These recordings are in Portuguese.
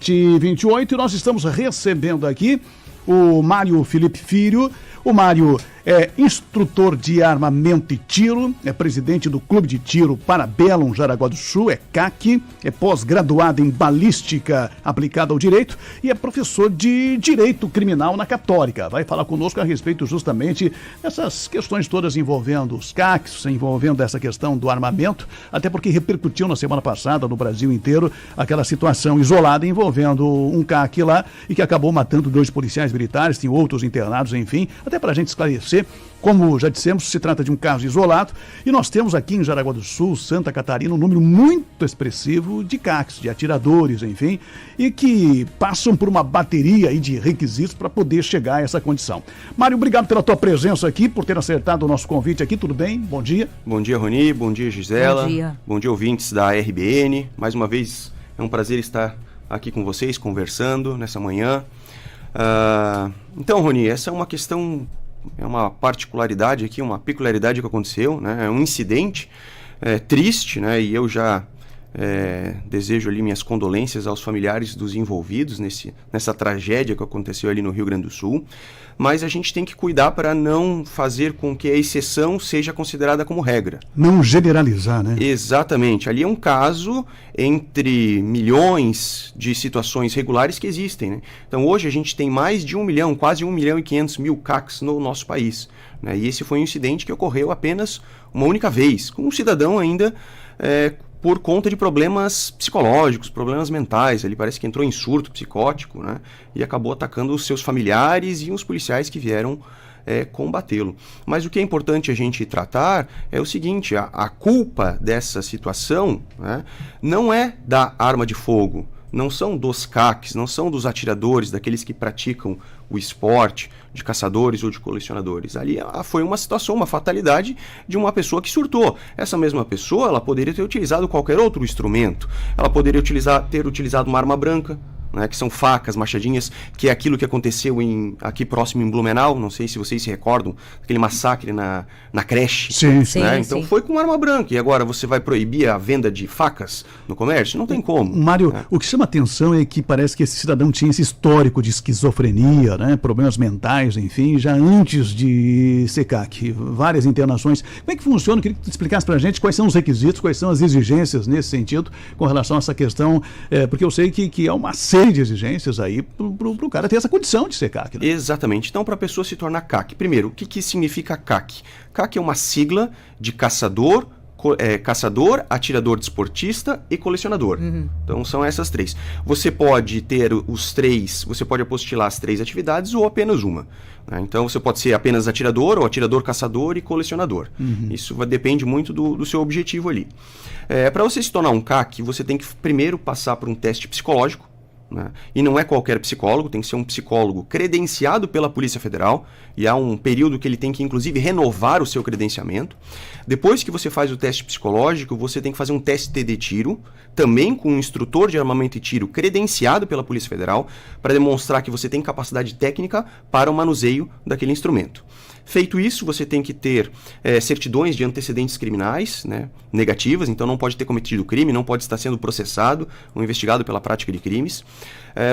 28, e nós estamos recebendo aqui o Mário Felipe Filho. O Mário é instrutor de armamento e tiro, é presidente do Clube de Tiro Parabellum Jaraguá do Sul, é CAC, é pós-graduado em balística aplicada ao direito e é professor de direito criminal na Católica. Vai falar conosco a respeito justamente dessas questões todas envolvendo os CACs, envolvendo essa questão do armamento, até porque repercutiu na semana passada no Brasil inteiro aquela situação isolada envolvendo um CAC lá e que acabou matando 2 policiais militares, tem outros internados, enfim, até para a gente esclarecer. Como já dissemos, se trata de um caso isolado e nós temos aqui em Jaraguá do Sul, Santa Catarina, um número muito expressivo de CACs, de atiradores, enfim, e que passam por uma bateria aí de requisitos para poder chegar a essa condição. Mário, obrigado pela tua presença aqui, por ter acertado o nosso convite aqui, tudo bem? Bom dia. Bom dia, Roni, bom dia, Gisela. Bom dia. Bom dia, ouvintes da RBN. Mais uma vez, é um prazer estar aqui com vocês, conversando nessa manhã. Então, Roni, essa é uma questão... É uma particularidade aqui, uma peculiaridade que aconteceu, né? É um incidente triste, né? E eu já desejo ali minhas condolências aos familiares dos envolvidos nessa tragédia que aconteceu ali no Rio Grande do Sul. Mas a gente tem que cuidar para não fazer com que a exceção seja considerada como regra. Não generalizar, né? Exatamente. Ali é um caso entre milhões de situações regulares que existem, né? Então hoje a gente tem mais de 1 milhão, quase 1.500.000 CACs no nosso país, né? E esse foi um incidente que ocorreu apenas uma única vez, com um cidadão ainda por conta de problemas psicológicos, problemas mentais. Ele parece que entrou em surto psicótico, né? E acabou atacando os seus familiares e os policiais que vieram combatê-lo. Mas o que é importante a gente tratar é o seguinte: a culpa dessa situação, né, não é da arma de fogo, não são dos CACs, não são dos atiradores, daqueles que praticam o esporte, de caçadores ou de colecionadores. Ali foi uma situação, uma fatalidade de uma pessoa que surtou. Essa mesma pessoa, ela poderia ter utilizado qualquer outro instrumento. Ela poderia ter utilizado uma arma branca, né, que são facas, machadinhas, que é aquilo que aconteceu aqui próximo em Blumenau. Não sei se vocês se recordam, aquele massacre na creche. Sim, né? sim. Então foi com arma branca. E agora você vai proibir a venda de facas no comércio? Não tem como. Mário, o que chama atenção é que parece que esse cidadão tinha esse histórico de esquizofrenia, né, problemas mentais, enfim, já antes de ser CAC. Várias internações. Como é que funciona? Eu queria que tu explicasse pra gente quais são os requisitos, quais são as exigências nesse sentido, com relação a essa questão, porque eu sei que é uma série de exigências aí pro cara ter essa condição de ser CAC, né? Exatamente. Então, para a pessoa se tornar CAC, primeiro, o que significa CAC? CAC é uma sigla de caçador, atirador desportista e colecionador. Então são essas 3. Você pode ter você pode apostilar as 3 atividades ou apenas uma, né? Então você pode ser apenas atirador, ou atirador, caçador e colecionador. Isso depende muito do seu objetivo ali. Para você se tornar um CAC, você tem que primeiro passar por um teste psicológico, né? E não é qualquer psicólogo, tem que ser um psicólogo credenciado pela Polícia Federal, e há um período que ele tem que inclusive renovar o seu credenciamento. Depois que você faz o teste psicológico, você tem que fazer um teste de tiro, também com um instrutor de armamento e tiro credenciado pela Polícia Federal, para demonstrar que você tem capacidade técnica para o manuseio daquele instrumento. Feito isso, você tem que ter certidões de antecedentes criminais, né, negativas, então não pode ter cometido crime, não pode estar sendo processado ou investigado pela prática de crimes.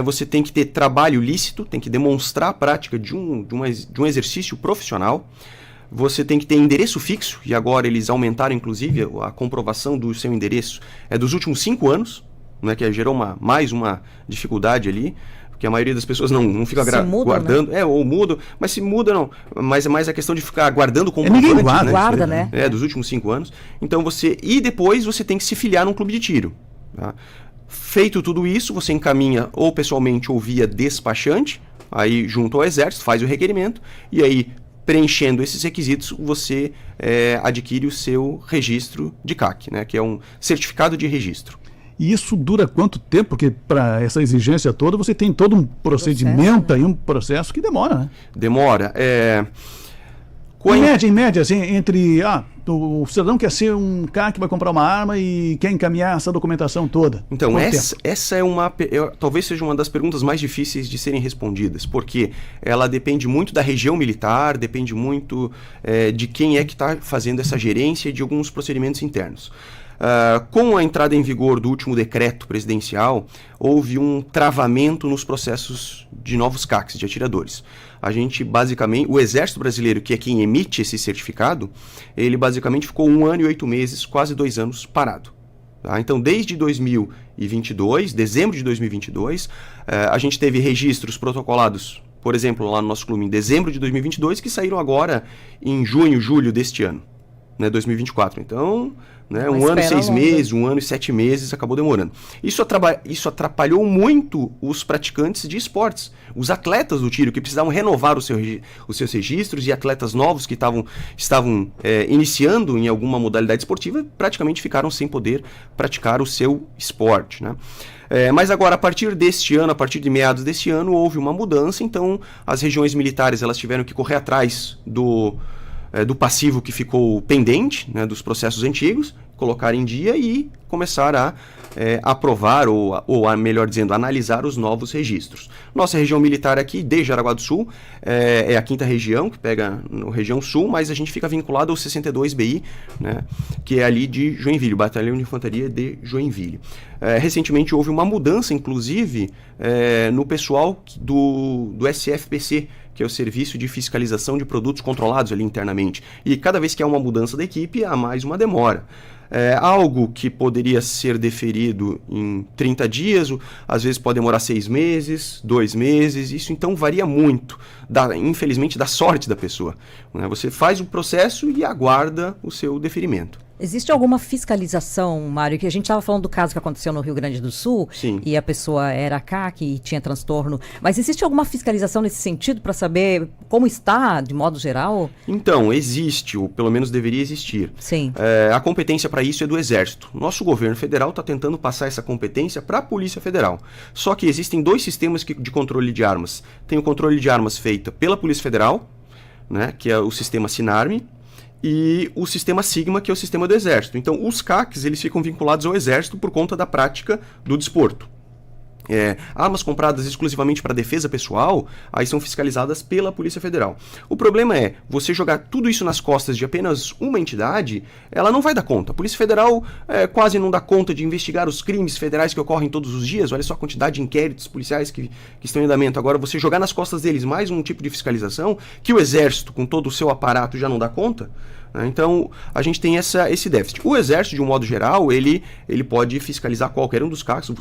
Você tem que ter trabalho lícito, tem que demonstrar a prática de um exercício profissional. Você tem que ter endereço fixo, e agora eles aumentaram inclusive a comprovação do seu endereço dos últimos 5 anos, né, que gerou mais uma dificuldade ali, porque a maioria das pessoas não fica guardando, né? Ou muda, mas se muda não, mas é mais a questão de ficar guardando comprovante, ninguém guarda, né? Dos últimos 5 anos. Então e depois você tem que se filiar num clube de tiro, tá? Feito tudo isso, você encaminha ou pessoalmente ou via despachante, aí junto ao Exército, faz o requerimento, e aí preenchendo esses requisitos, você adquire o seu registro de CAC, né, que é um certificado de registro. E isso dura quanto tempo? Porque para essa exigência toda você tem todo um procedimento, né? e um processo que demora, né? Demora. Em média, assim, entre o cidadão quer ser um cara que vai comprar uma arma e quer encaminhar essa documentação toda. Então, essa talvez seja uma das perguntas mais difíceis de serem respondidas, porque ela depende muito da região militar, depende muito de quem é que está fazendo essa gerência de alguns procedimentos internos. Com a entrada em vigor do último decreto presidencial, houve um travamento nos processos de novos CACs, de atiradores. A gente, basicamente, o Exército Brasileiro, que é quem emite esse certificado, ele basicamente ficou 1 ano e 8 meses, quase 2 anos, parado. Tá? Então, desde 2022, dezembro de 2022, a gente teve registros protocolados, por exemplo, lá no nosso clube, em dezembro de 2022, que saíram agora em junho, julho deste ano, né, 2024. Então, né, 1 ano e 6 meses, 1 ano e 7 meses, acabou demorando. Isso atrapalhou muito os praticantes de esportes, os atletas do tiro, que precisavam renovar os seus registros, e atletas novos que estavam iniciando em alguma modalidade esportiva, praticamente ficaram sem poder praticar o seu esporte, né? Mas agora, a partir deste ano, a partir de meados deste ano, houve uma mudança. Então as regiões militares elas tiveram que correr atrás do passivo que ficou pendente, né, dos processos antigos, colocar em dia e começar a aprovar, ou melhor dizendo, analisar os novos registros. Nossa região militar aqui, de Jaraguá do Sul, é a 5ª região, que pega na região sul, mas a gente fica vinculado ao 62 BI, né, que é ali de Joinville, o Batalhão de Infantaria de Joinville. Recentemente houve uma mudança, inclusive, no pessoal do SFPC, que é o Serviço de Fiscalização de Produtos Controlados ali internamente. E cada vez que há uma mudança da equipe, há mais uma demora. Algo que poderia ser deferido em 30 dias, às vezes pode demorar 6 meses, 2 meses, isso então varia muito, infelizmente, da sorte da pessoa, né? Você faz o processo e aguarda o seu deferimento. Existe alguma fiscalização, Mário, que a gente estava falando do caso que aconteceu no Rio Grande do Sul, Sim. E a pessoa era CAC e tinha transtorno, mas existe alguma fiscalização nesse sentido para saber como está, de modo geral? Então, existe, ou pelo menos deveria existir. Sim. A competência para isso é do Exército. Nosso governo federal está tentando passar essa competência para a Polícia Federal. Só que existem 2 sistemas de controle de armas. Tem o controle de armas feita pela Polícia Federal, né, que é o sistema Sinarme, e o sistema Sigma, que é o sistema do Exército. Então, os CACs eles ficam vinculados ao Exército por conta da prática do desporto. Armas compradas exclusivamente para defesa pessoal, aí são fiscalizadas pela Polícia Federal. O problema é, você jogar tudo isso nas costas de apenas uma entidade, ela não vai dar conta. A Polícia Federal quase não dá conta de investigar os crimes federais que ocorrem todos os dias. Olha só a quantidade de inquéritos policiais que estão em andamento. Agora, você jogar nas costas deles mais um tipo de fiscalização, que o Exército, com todo o seu aparato, já não dá conta. Então, a gente tem esse déficit. O Exército, de um modo geral, ele pode fiscalizar qualquer um dos CACs.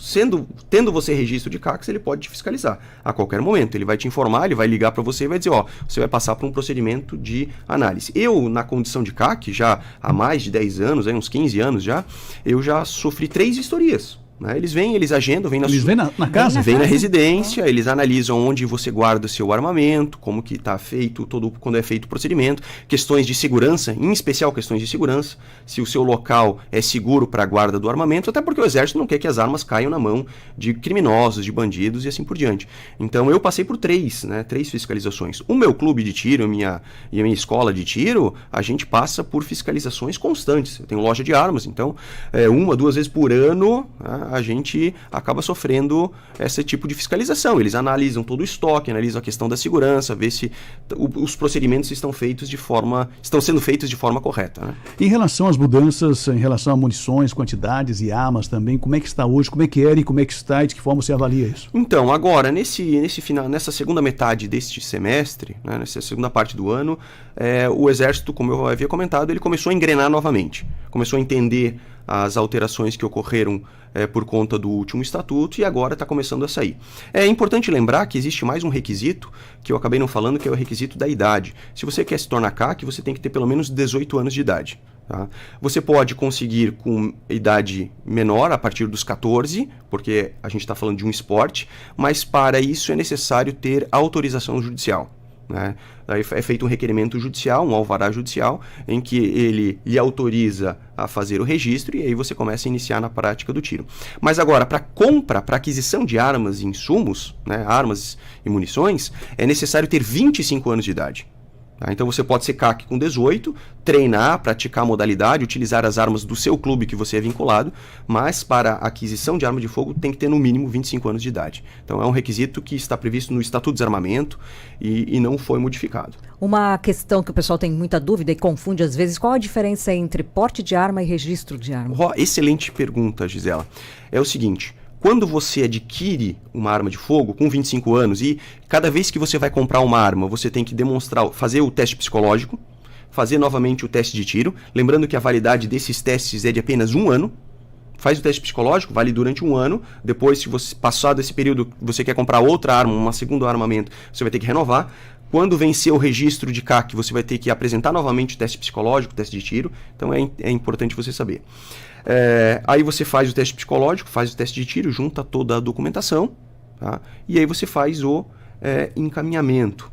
Tendo você registro de CACs, ele pode te fiscalizar a qualquer momento. Ele vai te informar, ele vai ligar para você e vai dizer, você vai passar por um procedimento de análise. Eu, na condição de CAC, já há mais de 10 anos, uns 15 anos já, eu já sofri 3 vistorias. Eles vêm, eles agendam, vêm na casa? Vêm na residência, eles analisam onde você guarda o seu armamento, como que está feito, quando é feito o procedimento, questões de segurança, em especial questões de segurança, se o seu local é seguro para a guarda do armamento, até porque o Exército não quer que as armas caiam na mão de criminosos, de bandidos e assim por diante. Então eu passei por 3 fiscalizações. O meu clube de tiro e a minha escola de tiro, a gente passa por fiscalizações constantes. Eu tenho loja de armas, então 1, 2 vezes por ano a gente acaba sofrendo esse tipo de fiscalização. Eles analisam todo o estoque, analisam a questão da segurança, ver se os procedimentos estão sendo feitos de forma correta, né? Em relação às mudanças, em relação a munições, quantidades e armas também, como é que está hoje, como é que era e como é que está e de que forma você avalia isso? Então, agora, nessa segunda metade deste semestre, né, nessa segunda parte do ano, o Exército, como eu havia comentado, ele começou a engrenar novamente, começou a entender as alterações que ocorreram por conta do último estatuto e agora está começando a sair. É importante lembrar que existe mais um requisito que eu acabei não falando, que é o requisito da idade. Se você quer se tornar CAC, você tem que ter pelo menos 18 anos de idade. Tá? Você pode conseguir com idade menor, a partir dos 14, porque a gente está falando de um esporte, mas para isso é necessário ter autorização judicial. Né? Aí é feito um requerimento judicial, um alvará judicial, em que ele lhe autoriza a fazer o registro e aí você começa a iniciar na prática do tiro. Mas agora, para compra, para aquisição de armas e insumos, né, armas e munições, é necessário ter 25 anos de idade. Tá? Então você pode ser CAC com 18, treinar, praticar a modalidade, utilizar as armas do seu clube que você é vinculado, mas para a aquisição de arma de fogo tem que ter no mínimo 25 anos de idade. Então é um requisito que está previsto no Estatuto de Desarmamento e não foi modificado. Uma questão que o pessoal tem muita dúvida e confunde às vezes, qual a diferença entre porte de arma e registro de arma? Excelente pergunta, Gisela. É o seguinte... Quando você adquire uma arma de fogo com 25 anos e cada vez que você vai comprar uma arma, você tem que demonstrar, fazer o teste psicológico, fazer novamente o teste de tiro, lembrando que a validade desses testes é de apenas 1 ano. Faz o teste psicológico, vale durante 1 ano. Depois, se você passado esse período, você quer comprar outra arma, uma segundo armamento, você vai ter que renovar. Quando vencer o registro de CAC, você vai ter que apresentar novamente o teste psicológico, o teste de tiro. Então é importante você saber. Aí você faz o teste psicológico, faz o teste de tiro, junta toda a documentação, tá? E aí você faz o encaminhamento.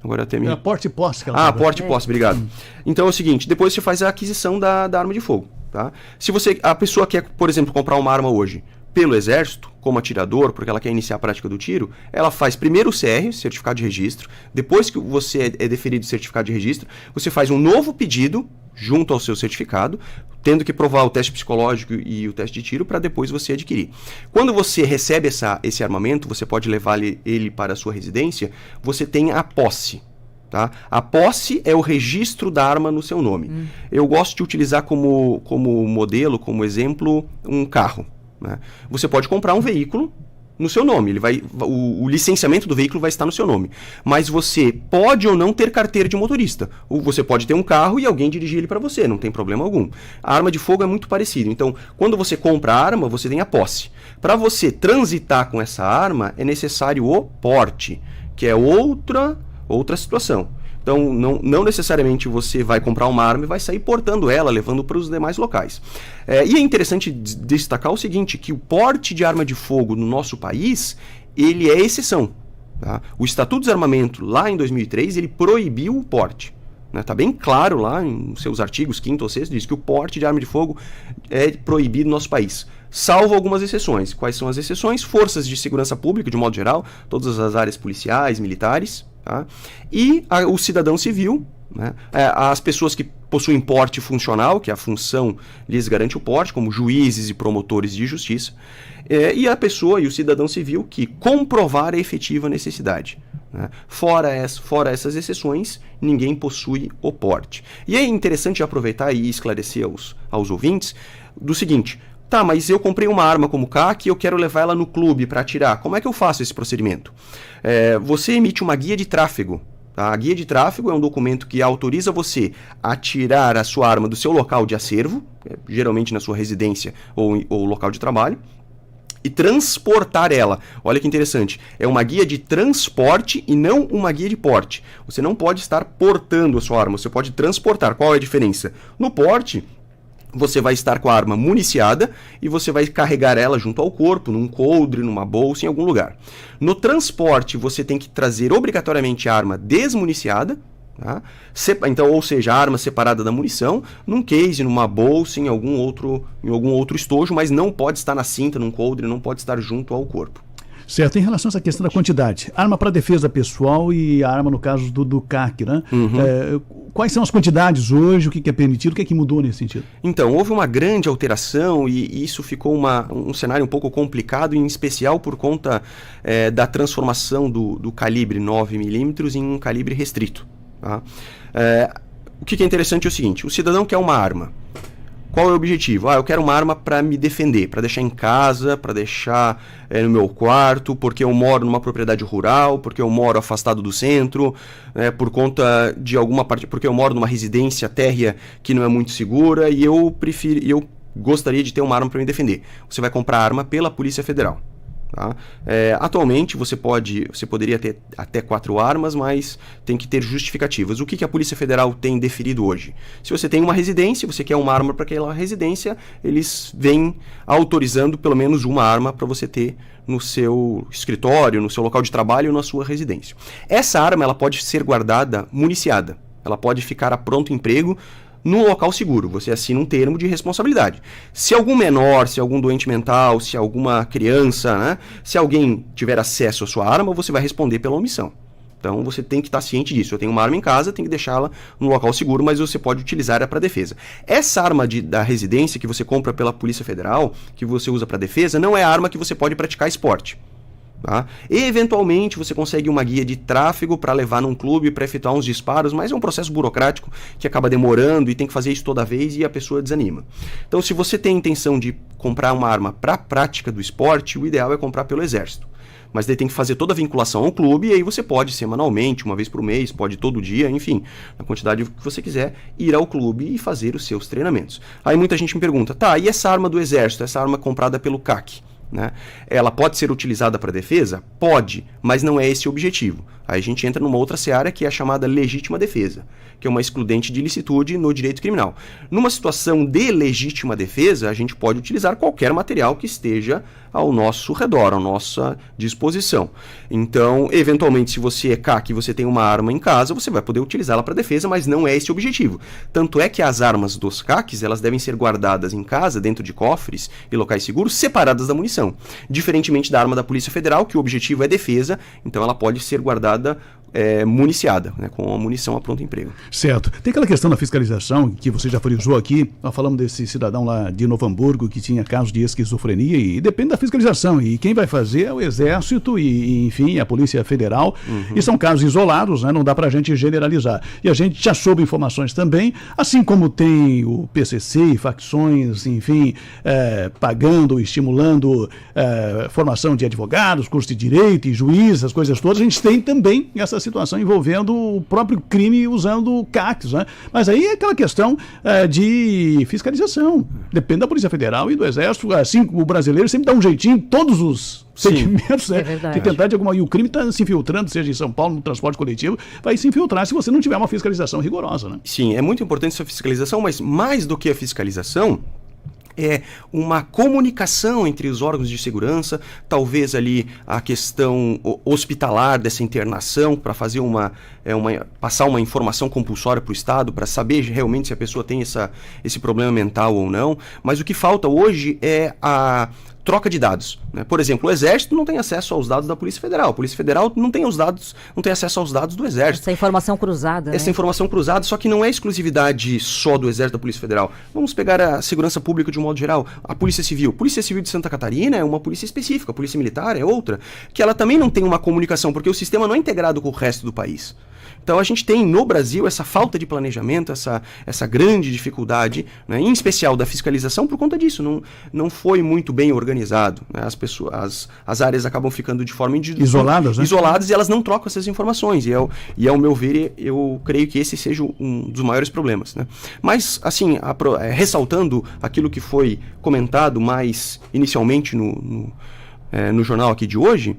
Agora até me... porte e posse. Porte e posse, obrigado. Então é o seguinte, depois você faz a aquisição da arma de fogo. Tá? Se a pessoa quer, por exemplo, comprar uma arma hoje pelo Exército, como atirador, porque ela quer iniciar a prática do tiro, ela faz primeiro o CR, Certificado de Registro, depois que você é deferido o certificado de registro, você faz um novo pedido junto ao seu certificado, tendo que provar o teste psicológico e o teste de tiro para depois você adquirir. Quando você recebe esse armamento, você pode levar ele para a sua residência, você tem a posse. Tá? A posse é o registro da arma no seu nome. Eu gosto de utilizar como modelo, como exemplo, um carro. Né? Você pode comprar um veículo no seu nome, o licenciamento do veículo vai estar no seu nome, mas você pode ou não ter carteira de motorista, ou você pode ter um carro e alguém dirigir ele para você, não tem problema algum. A arma de fogo é muito parecida, então quando você compra a arma, você tem a posse. Para você transitar com essa arma, é necessário o porte, que é outra situação. Então, não necessariamente você vai comprar uma arma e vai sair portando ela, levando para os demais locais. E é interessante destacar o seguinte, que o porte de arma de fogo no nosso país, ele é exceção. Tá? O Estatuto de Desarmamento, lá em 2003, ele proibiu o porte. Está bem claro lá em seus artigos 5º ou 6º, diz que o porte de arma de fogo é proibido no nosso país. Salvo algumas exceções. Quais são as exceções? Forças de segurança pública, de modo geral, todas as áreas policiais, militares, tá? E o cidadão civil, né? As pessoas que possuem porte funcional, que a função lhes garante o porte, como juízes e promotores de justiça, e a pessoa e o cidadão civil que comprovar a efetiva necessidade. Né? Fora essas exceções, ninguém possui o porte. E é interessante aproveitar e esclarecer aos ouvintes do seguinte: tá, mas eu comprei uma arma como CAC e eu quero levar ela no clube para atirar. Como é que eu faço esse procedimento? Você emite uma guia de tráfego. Tá? A guia de tráfego é um documento que autoriza você a tirar a sua arma do seu local de acervo, geralmente na sua residência ou local de trabalho, e transportar ela. Olha que interessante, é uma guia de transporte e não uma guia de porte. Você não pode estar portando a sua arma, você pode transportar. Qual é a diferença? No porte, você vai estar com a arma municiada e você vai carregar ela junto ao corpo, num coldre, numa bolsa, em algum lugar. No transporte, você tem que trazer obrigatoriamente a arma desmuniciada, tá? Então, ou seja, a arma separada da munição, num case, numa bolsa, em algum outro estojo, mas não pode estar na cinta, num coldre, não pode estar junto ao corpo. Certo, em relação a essa questão da quantidade, arma para defesa pessoal e a arma no caso do CAC, né? Quais são as quantidades hoje, o que é permitido, o que é que mudou nesse sentido? Então, houve uma grande alteração e isso ficou um cenário um pouco complicado, em especial por conta da transformação do calibre 9mm em um calibre restrito. Tá? O que é interessante é o seguinte: o cidadão quer uma arma. Qual é o objetivo? Eu quero uma arma para me defender, para deixar em casa, para deixar no meu quarto, porque eu moro numa propriedade rural, porque eu moro afastado do centro, por conta de alguma parte, porque eu moro numa residência térrea que não é muito segura e eu gostaria de ter uma arma para me defender. Você vai comprar arma pela Polícia Federal. Tá? Atualmente você poderia ter até 4 armas, mas tem que ter justificativas. O que a Polícia Federal tem deferido hoje? Se você tem uma residência, você quer uma arma para aquela residência, eles vêm autorizando pelo menos uma arma para você ter no seu escritório, no seu local de trabalho ou na sua residência. Essa arma ela pode ser guardada municiada, ela pode ficar a pronto emprego num local seguro. Você assina um termo de responsabilidade. Se algum menor, se algum doente mental, se alguma criança, né, se alguém tiver acesso à sua arma, você vai responder pela omissão. Então você tem que estar ciente disso. Eu tenho uma arma em casa, tem que deixá-la no local seguro, mas você pode utilizar ela para defesa. Essa arma da residência que você compra pela Polícia Federal, que você usa para defesa, não é a arma que você pode praticar esporte. Tá? E, eventualmente você consegue uma guia de tráfego para levar num clube para efetuar uns disparos, mas é um processo burocrático que acaba demorando e tem que fazer isso toda vez e a pessoa desanima. Então, se você tem a intenção de comprar uma arma para a prática do esporte, o ideal é comprar pelo Exército. Mas daí tem que fazer toda a vinculação ao clube, e aí você pode semanalmente, uma vez por mês, pode todo dia, enfim, na quantidade que você quiser, ir ao clube e fazer os seus treinamentos. Aí muita gente me pergunta, tá, e essa arma do Exército, essa arma comprada pelo CAC? Né? Ela pode ser utilizada para defesa? Pode, mas não é esse o objetivo. Aí a gente entra numa outra seara que é a chamada legítima defesa, que é uma excludente de ilicitude no direito criminal. Numa situação de legítima defesa, a gente pode utilizar qualquer material que esteja ao nosso redor, à nossa disposição. Então, eventualmente, se você é CAC e você tem uma arma em casa, você vai poder utilizá-la para defesa, mas não é esse o objetivo. Tanto é que as armas dos CACs, elas devem ser guardadas em casa, dentro de cofres e locais seguros, separadas da munição. Diferentemente da arma da Polícia Federal, que o objetivo é defesa, então ela pode ser guardada municiada, né, com a munição a pronto emprego. Certo. Tem aquela questão da fiscalização que você já frisou aqui. Nós falamos desse cidadão lá de Novo Hamburgo que tinha casos de esquizofrenia e depende da fiscalização. E quem vai fazer é o Exército e enfim, a Polícia Federal. E são casos isolados, né? Não dá pra gente generalizar. E a gente já soube informações também, assim como tem o PCC e facções, enfim, pagando, estimulando formação de advogados, curso de direito e juízes, as coisas todas. A gente tem também essa situação envolvendo o próprio crime usando CACs, né? Mas aí é aquela questão de fiscalização. Depende da Polícia Federal e do Exército. Assim, o brasileiro sempre dá um jeitinho em todos os segmentos, né? De tentar de alguma... E o crime está se infiltrando, seja em São Paulo, no transporte coletivo, vai se infiltrar se você não tiver uma fiscalização rigorosa, né? Sim, é muito importante essa fiscalização, mas mais do que a fiscalização, é uma comunicação entre os órgãos de segurança, talvez ali a questão hospitalar dessa internação, para fazer passar uma informação compulsória para o Estado, para saber realmente se a pessoa tem esse problema mental ou não. Mas o que falta hoje é a troca de dados, né? Por exemplo, o Exército não tem acesso aos dados da Polícia Federal. A Polícia Federal não tem acesso aos dados do Exército. Essa informação cruzada. Essa informação cruzada, só que não é exclusividade só do Exército da Polícia Federal. Vamos pegar a segurança pública de um modo geral. A Polícia Civil. A Polícia Civil de Santa Catarina é uma polícia específica. A Polícia Militar é outra. Que ela também não tem uma comunicação, porque o sistema não é integrado com o resto do país. Então a gente tem no Brasil essa falta de planejamento, essa grande dificuldade, né, em especial da fiscalização, por conta disso. Não foi muito bem organizado, né? As áreas acabam ficando de forma isoladas, né? Isoladas, e elas não trocam essas informações. E ao meu ver, eu creio que esse seja um dos maiores problemas, né? Mas, assim, ressaltando aquilo que foi comentado mais inicialmente no jornal aqui de hoje,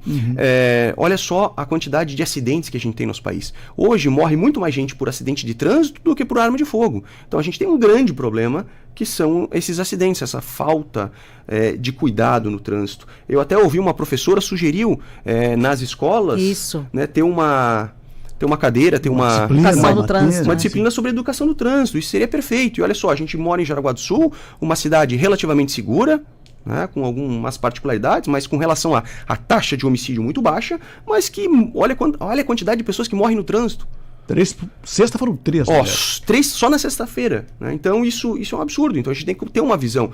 olha só a quantidade de acidentes que a gente tem no nosso país. Hoje morre muito mais gente por acidente de trânsito do que por arma de fogo. Então a gente tem um grande problema, que são esses acidentes, essa falta de cuidado no trânsito. Eu até ouvi uma professora sugeriu nas escolas, né, ter uma cadeira, ter uma disciplina sobre educação do trânsito. Isso seria perfeito. E olha só, a gente mora em Jaraguá do Sul, uma cidade relativamente segura, né, com algumas particularidades, mas com relação à taxa de homicídio muito baixa, mas que olha a quantidade de pessoas que morrem no trânsito. Sexta foram 3. Três só na sexta-feira, né? Então isso é um absurdo. Então a gente tem que ter uma visão.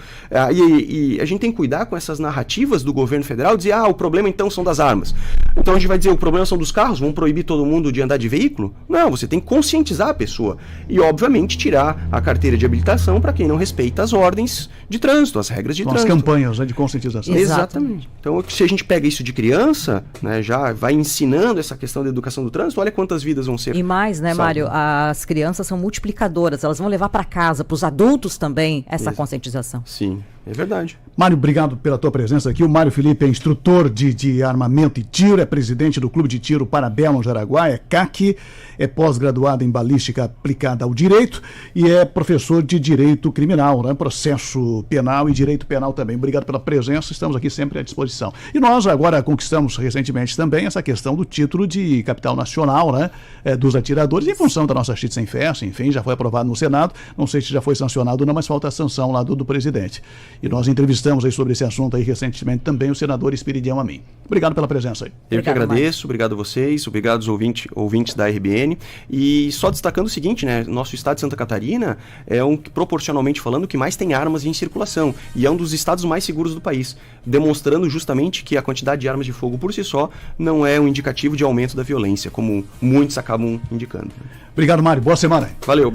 E a gente tem que cuidar com essas narrativas do governo federal, dizer, o problema então são das armas. Então a gente vai dizer, o problema são dos carros, vamos proibir todo mundo de andar de veículo? Não, você tem que conscientizar a pessoa. E, obviamente, tirar a carteira de habilitação para quem não respeita as ordens de trânsito, as regras de trânsito. As campanhas, né, de conscientização. Exatamente. Então, se a gente pega isso de criança, né, já vai ensinando essa questão da educação do trânsito, olha quantas vidas vão ser. E mais, né, Mário? As crianças são multiplicadoras, elas vão levar para casa, para os adultos também, essa conscientização. Sim, é verdade. Mário, obrigado pela tua presença aqui. O Mário Felipe é instrutor de armamento e tiro, é presidente do Clube de Tiro Parabellum Jaraguá, é CAC, é pós-graduado em balística aplicada ao direito e é professor de direito criminal, né? Processo penal e direito penal também. Obrigado pela presença, estamos aqui sempre à disposição. E nós agora conquistamos recentemente também essa questão do título de capital nacional, né? Dos atiradores, em função da nossa Chite Sem Festa, enfim, já foi aprovado no Senado, não sei se já foi sancionado ou não, mas falta a sanção lá do presidente. E nós entrevistamos aí sobre esse assunto aí recentemente também o senador Espiridião Amin. Obrigado pela presença aí. Eu que agradeço, obrigado a vocês, obrigado aos ouvintes da RBN. E só destacando o seguinte, né? Nosso estado de Santa Catarina é proporcionalmente falando, que mais tem armas em circulação. E é um dos estados mais seguros do país, demonstrando justamente que a quantidade de armas de fogo por si só não é um indicativo de aumento da violência, como muitos acabam indicando. Obrigado, Mário. Boa semana. Valeu.